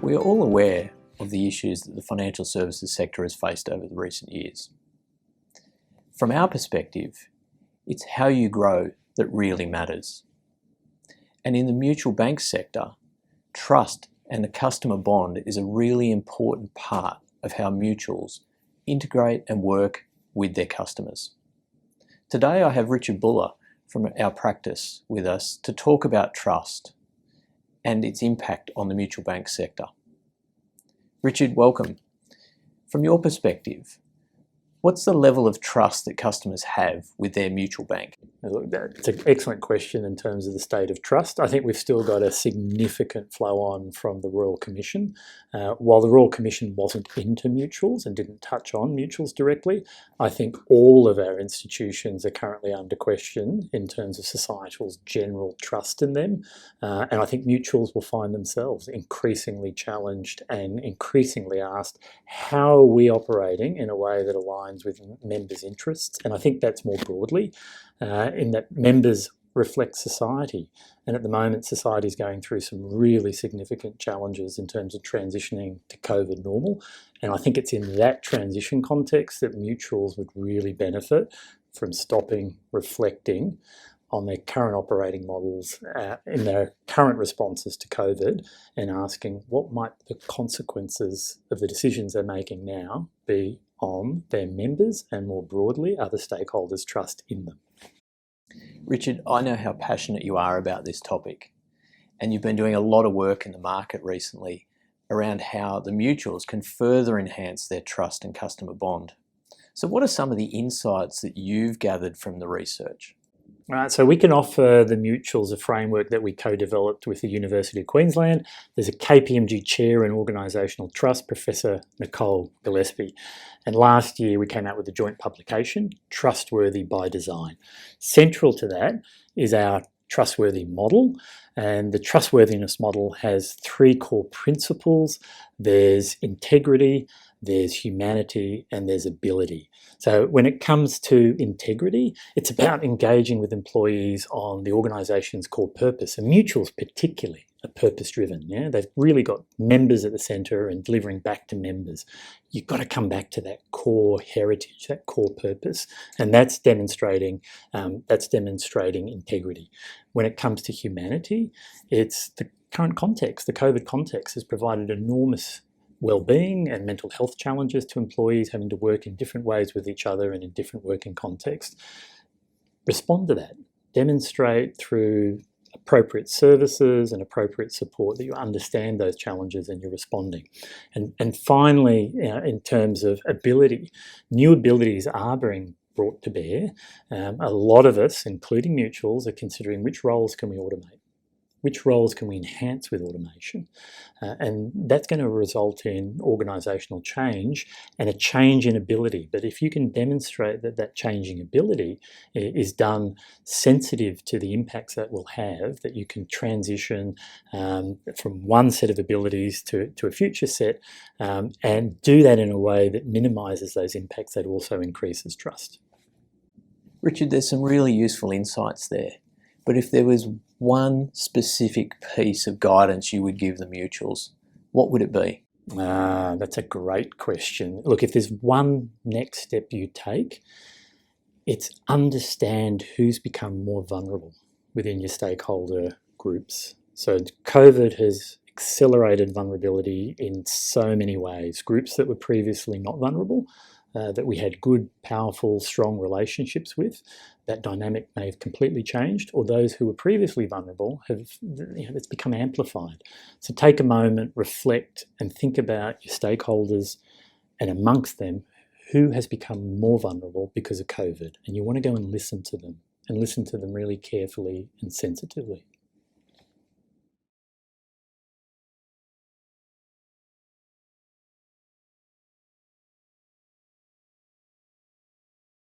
We are all aware of the issues that the financial services sector has faced over the recent years. From our perspective, it's how you grow that really matters. And in the mutual bank sector, trust and the customer bond is a really important part of how mutuals integrate and work with their customers. Today I have Richard Boele from our practice with us to talk about trust and its impact on the mutual bank sector. Richard, welcome. From your perspective, what's the level of trust that customers have with their mutual bank? Look, that's an excellent question in terms of the state of trust. I think we've still got a significant flow on from the Royal Commission. While the Royal Commission wasn't into mutuals and didn't touch on mutuals directly, I think all of our institutions are currently under question in terms of societal's general trust in them. And I think mutuals will find themselves increasingly challenged and increasingly asked, how are we operating in a way that aligns with members' interests? And I think that's more broadly in that members reflect society. And at the moment, society is going through some really significant challenges in terms of transitioning to COVID normal. And I think it's in that transition context that mutuals would really benefit from stopping, reflecting on their current operating models in their current responses to COVID and asking what might the consequences of the decisions they're making now be on their members and more broadly other stakeholders' trust in them. Richard, I know how passionate you are about this topic, and you've been doing a lot of work in the market recently around how the mutuals can further enhance their trust and customer bond. So what are some of the insights that you've gathered from the research? Right, so we can offer the mutuals a framework that we co-developed with the University of Queensland. There's a KPMG Chair in Organisational Trust, Professor Nicole Gillespie. And last year we came out with a joint publication, Trustworthy by Design. Central to that is our trustworthy model. And the trustworthiness model has three core principles. There's integrity, there's humanity, and there's ability. So when it comes to integrity, it's about engaging with employees on the organisation's core purpose, and mutuals particularly are purpose-driven. Yeah? They've really got members at the centre and delivering back to members. You've got to come back to that core heritage, that core purpose, and that's demonstrating integrity. When it comes to humanity, it's the current context. The COVID context has provided enormous well-being and mental health challenges to employees having to work in different ways with each other and in different working contexts. Respond to that. Demonstrate through appropriate services and appropriate support that you understand those challenges and you're responding. And finally, in terms of ability, new abilities are being brought to bear. A lot of us, including mutuals, are considering which roles can we automate. Which roles can we enhance with automation? And that's going to result in organisational change and a change in ability. But if you can demonstrate that that changing ability is done sensitive to the impacts that will have, that you can transition from one set of abilities to a future set and do that in a way that minimises those impacts, that also increases trust. Richard, there's some really useful insights there. But if there was one specific piece of guidance you would give the mutuals, what would it be? That's a great question. Look, if there's one next step you take, it's understand who's become more vulnerable within your stakeholder groups. So COVID has accelerated vulnerability in so many ways. Groups that were previously not vulnerable, that we had good, powerful, strong relationships with, that dynamic may have completely changed, or those who were previously vulnerable it's become amplified. So take a moment, reflect, and think about your stakeholders, and amongst them, who has become more vulnerable because of COVID. And you want to go and listen to them really carefully and sensitively.